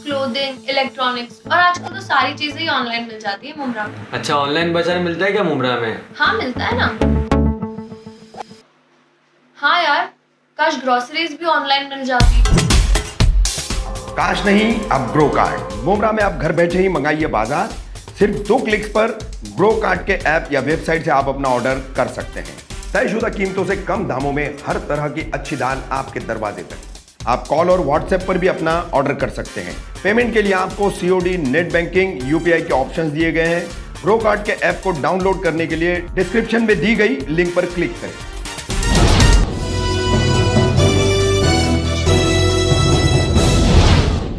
Clothing, electronics और आजकल तो सारी चीजें ही ऑनलाइन मिल जाती है मुमरा में। अच्छा, ऑनलाइन बाजार मिलता है क्या मुमरा में? हाँ मिलता है ना। हाँ यार, काश ग्रोसरीज भी ऑनलाइन मिल जाती। काश नहीं, अब ग्रो कार्ट मुमरा में आप घर बैठे ही मंगाइए बाजार। सिर्फ 2 क्लिक्स पर ग्रो कार्ट के ऐप या वेबसाइट से आप अपना ऑर्डर कर सकते हैं। तयशुदा कीमतों से कम दामों में हर तरह की अच्छी दाल आपके दरवाजे तक। आप कॉल और व्हाट्सएप पर भी अपना ऑर्डर कर सकते हैं। पेमेंट के लिए आपको सीओडी, नेट बैंकिंग, यूपीआई के ऑप्शंस दिए गए हैं। ग्रो कार्ट के ऐप को डाउनलोड करने के लिए डिस्क्रिप्शन में दी गई लिंक पर क्लिक करें।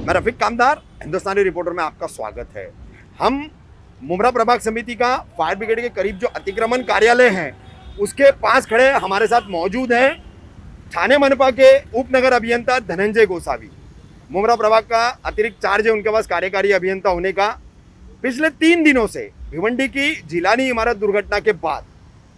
मैं रफीक कामदार, हिंदुस्तानी रिपोर्टर में आपका स्वागत है। हम मुमरा प्रभाग समिति का फायर ब्रिगेड के करीब जो अतिक्रमण कार्यालय है उसके पास खड़े हमारे साथ मौजूद हैं थाने मनपा के उप नगर अभियंता धनंजय गोसावी। मुमरा प्रभाग का अतिरिक्त चार्ज है उनके पास कार्यकारी अभियंता होने का। पिछले 3 दिनों से भिवंडी की जिलानी इमारत दुर्घटना के बाद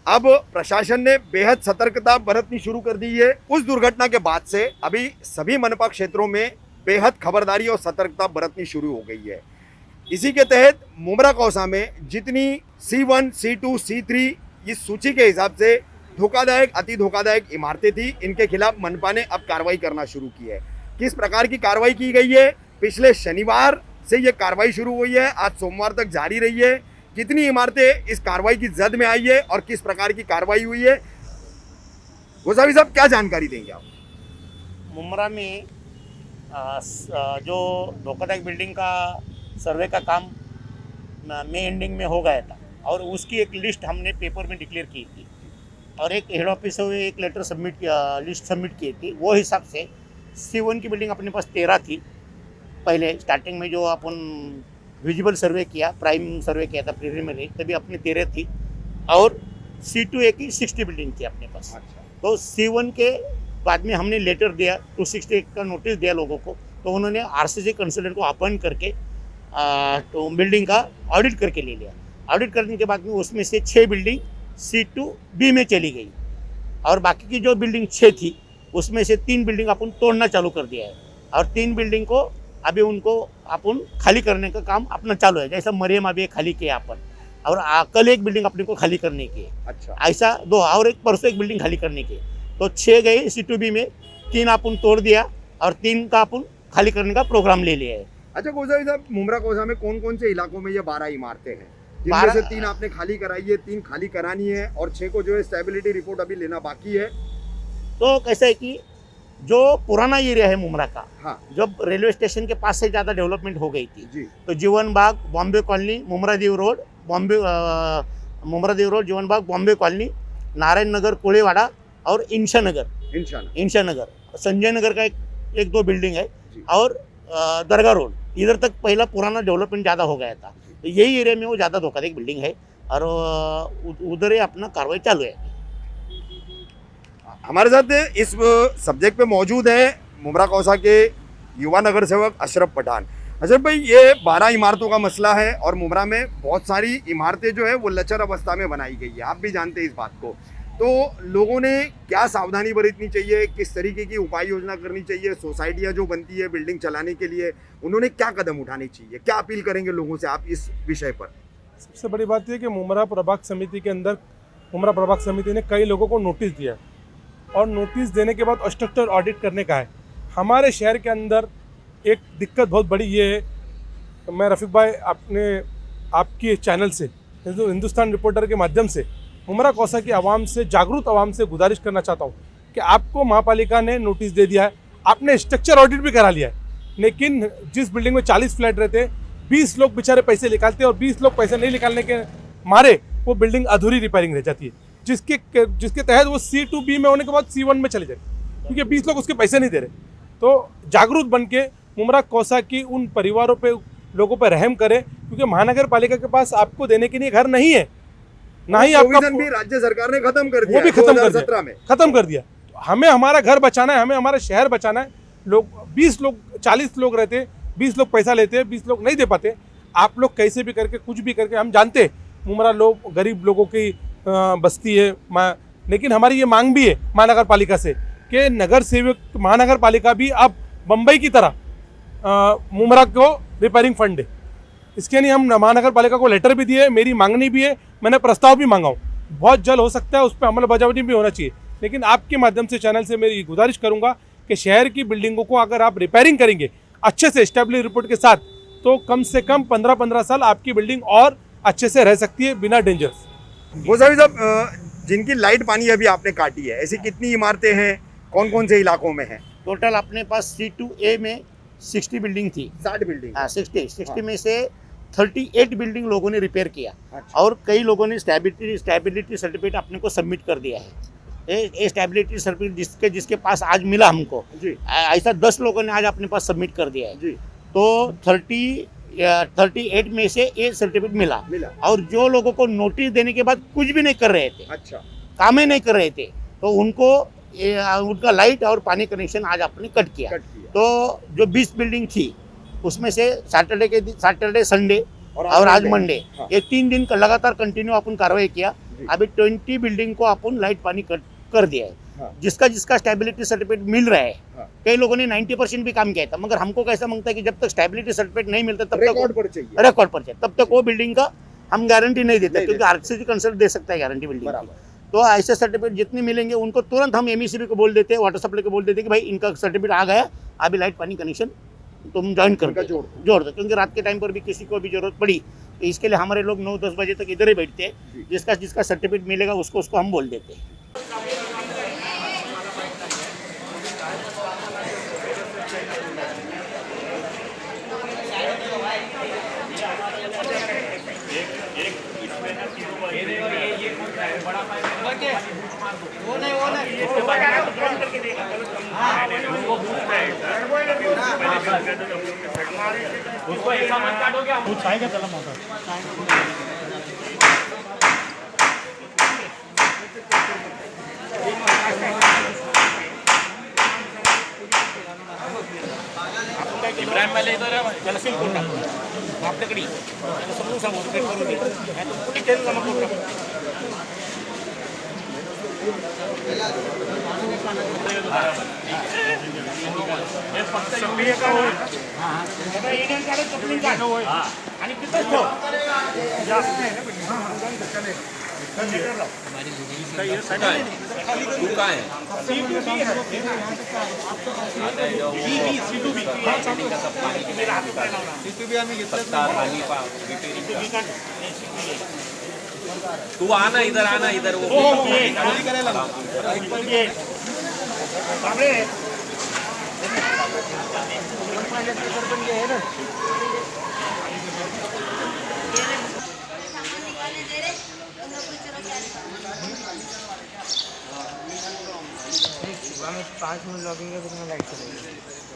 अब प्रशासन ने बेहद सतर्कता बरतनी शुरू कर दी है। उस दुर्घटना के बाद से अभी सभी मनपा क्षेत्रों में बेहद खबरदारी और सतर्कता बरतनी शुरू हो गई है। इसी के तहत मुमरा कौसा में जितनी C1, C2, C3 इस सूची के हिसाब से धोखादायक, अति धोखादायक इमारतें थी, इनके खिलाफ मनपा ने अब कार्रवाई करना शुरू की है। किस प्रकार की कार्रवाई की गई है? पिछले शनिवार से ये कार्रवाई शुरू हुई है, आज सोमवार तक जारी रही है। कितनी इमारतें इस कार्रवाई की जद में आई है और किस प्रकार की कार्रवाई हुई है, गोसावी साहब क्या जानकारी देंगे आप? मुमरा में जो धोखादायक बिल्डिंग का सर्वे का काम मई एंडिंग में हो गया था और उसकी एक लिस्ट हमने पेपर में डिक्लेयर की थी और एक हेड ऑफिस से एक लेटर सबमिट किया, लिस्ट सबमिट की थी। वो हिसाब से C1 की बिल्डिंग अपने पास 13 थी। पहले स्टार्टिंग में जो अपन विजिबल सर्वे किया, प्राइम सर्वे किया था प्रीलिमिनरी, तभी अपनी 13 थी और C2A की 60 बिल्डिंग थी अपने पास। तो C1 के बाद में हमने लेटर दिया, 260 का नोटिस दिया लोगों को। तो उन्होंने RCC कंसल्टेंट को अपॉइंट करके तो बिल्डिंग का ऑडिट करके ले लिया। ऑडिट करने के बाद में उसमें से 6 बिल्डिंग C2B में चली गई और बाकी की जो बिल्डिंग 6 थी उसमें से 3 बिल्डिंग अपन तोड़ना चालू कर दिया है और 3 बिल्डिंग को अभी उनको अपन खाली करने का काम अपना चालू है। जैसा मरियम अभी खाली किया अपन और कल एक बिल्डिंग अपने को खाली करने की है। अच्छा, ऐसा 2 और एक परसों एक बिल्डिंग खाली करने की है। तो 6 गए C2B में, 3 अपन तोड़ दिया और 3 का अपन खाली करने का प्रोग्राम ले लिया है। अच्छा गोसावी साहब, मुमरा कौसा में कौन कौन से इलाकों में ये 12 इमारतें हैं, जिनमें से 3 आपने खाली कराई है, 3 खाली करानी है और 6 को जो है स्टेबिलिटी रिपोर्ट अभी लेना बाकी है? तो कैसा है कि जो पुराना एरिया है मुमरा का, हाँ, जब रेलवे स्टेशन के पास से ज़्यादा डेवलपमेंट हो गई थी जी, तो जीवन बाग, बॉम्बे कॉलोनी, मुमरादेव रोड, मुमरादेव रोड, जीवन बाग, बॉम्बे कॉलोनी, नारायण नगर, कोळेवाड़ा और इंशा नगर, संजय नगर का एक 2 बिल्डिंग है और दरगाह रोड, इधर तक पहला पुराना डेवलपमेंट ज़्यादा हो गया था। तो यही एरिया में वो ज़्यादा धोखाधड़ी बिल्डिंग है और उधर ही अपना कार्रवाई चालू है। हमारे साथ इस सब्जेक्ट पे मौजूद है मुमरा कौसा के युवा नगर सेवक अशरफ पठान। अशरफ भाई, ये 12 इमारतों का मसला है और मुमरा में बहुत सारी इमारतें जो है वो लचर अवस्था में बनाई गई है, आप भी जानते हैं इस बात को। तो लोगों ने क्या सावधानी बरतनी चाहिए, किस तरीके की उपाय योजना करनी चाहिए, सोसाइटियाँ जो बनती है बिल्डिंग चलाने के लिए उन्होंने क्या कदम उठाने चाहिए, क्या अपील करेंगे लोगों से आप इस विषय पर? सबसे बड़ी बात यह कि मुमरा प्रभाग समिति के अंदर मुमरा प्रभाग समिति ने कई लोगों को नोटिस दिया और नोटिस देने के बाद स्ट्रक्चर ऑडिट करने का है। हमारे शहर के अंदर एक दिक्कत बहुत बड़ी ये है, मैं रफीक भाई आपकी चैनल से, हिंदुस्तान रिपोर्टर के माध्यम से मुमरा कौसा की आवाम से, जागरूक आवाम से गुजारिश करना चाहता हूँ कि आपको महापालिका ने नोटिस दे दिया है, आपने स्ट्रक्चर ऑडिट भी करा लिया है, लेकिन जिस बिल्डिंग में 40 फ्लैट रहते हैं, 20 लोग बेचारे पैसे निकालते हैं और 20 लोग पैसे नहीं निकालने के मारे वो बिल्डिंग अधूरी रिपेयरिंग रह जाती है, जिसके तहत वो C2B में होने के बाद C1 में चले जाते हैं क्योंकि 20 लोग उसके पैसे नहीं दे रहे। तो जागरूक बन के मुमरा कौसा की उन परिवारों पे, लोगों पर रहम करें क्योंकि महानगर पालिका के पास आपको देने के लिए घर नहीं है, ना ही आपका भी राज्य सरकार ने खत्म कर दिया, वो भी खत्म कर 2017 में खत्म कर दिया। हमें हमारा घर बचाना है, हमें हमारा शहर बचाना है। लोग 20 लोग 40 लोग रहते हैं, 20 लोग पैसा लेते हैं, 20 लोग नहीं दे पाते। आप लोग कैसे भी करके, कुछ भी करके, हम जानते मुमरा लोग गरीब लोगों की बस्ती है, लेकिन हमारी ये मांग भी है महानगर पालिका से कि नगर सेवक, महानगर पालिका भी अब बम्बई की तरह मुमरा को रिपेयरिंग फंड दे। इसके लिए हम महानगर पालिका को लेटर भी दिए, मेरी मांगनी भी है, मैंने प्रस्ताव भी मांगा हूँ। बहुत जल्द हो सकता है उस पर अमलबजावनी भी होना चाहिए। लेकिन आपके माध्यम से चैनल से मेरी गुजारिश करूँगा कि शहर की बिल्डिंगों को अगर आप रिपेयरिंग करेंगे अच्छे से एस्टेब्लिश रिपोर्ट के साथ, तो कम से कम 15-15 साल आपकी बिल्डिंग और अच्छे से रह सकती है बिना डेंजर्स। गोसावी साहब, जिनकी लाइट पानी अभी आपने काटी है, ऐसी कितनी इमारतें हैं, कौन कौन से इलाकों में हैं? टोटल अपने पास C2A में 60 बिल्डिंग थी। 60 बिल्डिंग। हाँ 60 में से 38 बिल्डिंग लोगों ने रिपेयर किया। अच्छा। और कई लोगों ने स्टेबिलिटी सर्टिफिकेट अपने को सबमिट कर दिया है। ये स्टेबिलिटी सर्टिफिकेट जिसके पास आज मिला हमको, जी ऐसा 10 लोगों ने आज अपने पास सबमिट कर दिया है। जी। तो 38 में से ये सर्टिफिकेट मिला। और जो लोगों को नोटिस देने के बाद कुछ भी नहीं कर रहे थे, अच्छा, काम ही नहीं कर रहे थे, तो उनको उनका लाइट और पानी कनेक्शन आज आपने कट किया। तो जो 20 बिल्डिंग थी उसमें से सैटरडे संडे और आज मंडे, हाँ। ये 3 दिन का लगातार कंटिन्यू अपन कार्रवाई किया। अभी 20 बिल्डिंग को अपन लाइट पानी कट कर दिया है। हाँ। जिसका स्टेबिलिटी सर्टिफिकेट मिल रहा है। हाँ। कई लोगों ने 90% भी काम किया था, मगर हमको कैसा मांगता है कि जब तक स्टेबिलिटी सर्टिफिकेट नहीं मिलता तब रिकॉर्ड तक पर चाहिए। रिकॉर्ड पर चाहिए, तब तक वो बिल्डिंग का हम गारंटी नहीं देते, क्योंकि आरसीसी कंसल्ट दे सकता है गारंटी बिल्डिंग की। तो ऐसे सर्टिफिकेट जितने मिलेंगे उनको तुरंत हम MECB को बोल देते हैं, वाटर सप्लाई को बोल देते हैं कि भाई इनका सर्टिफिकेट आ गया, अभी लाइट पानी कनेक्शन तुम ज्वाइन कर दो, जोड़ दो। क्योंकि रात के टाइम पर भी किसी को भी जरूरत पड़ी तो इसके लिए हमारे लोग 9-10 बजे तक इधर ही बैठते हैं। जिसका सर्टिफिकेट मिलेगा उसको हम बोल देते हैं। उसको ऐसा मत काटो क्या वो चाय का चला मोटा इब्राहिम वाले इधर है चल सिल कोटा आपने कड़ी सब सब उसके करो दे मैं तो पूरी तेल नमक कोटा ये फक्त यूरिया का हो हां आता इंडियन काढे कपलिंग काढ होय आणि किती ठेव जास्त नाही ना चले हमारी तू का है C2B है C2B का सब पानी के मेरा हाथ पे लावला C2B आम्ही घेतलं पाणी रिपेअरिंग तू आना इधर वो खाली करायला बाबरे सुबह में 5 मिनट लॉगिंग है फिर मैं लाइट चलेगी।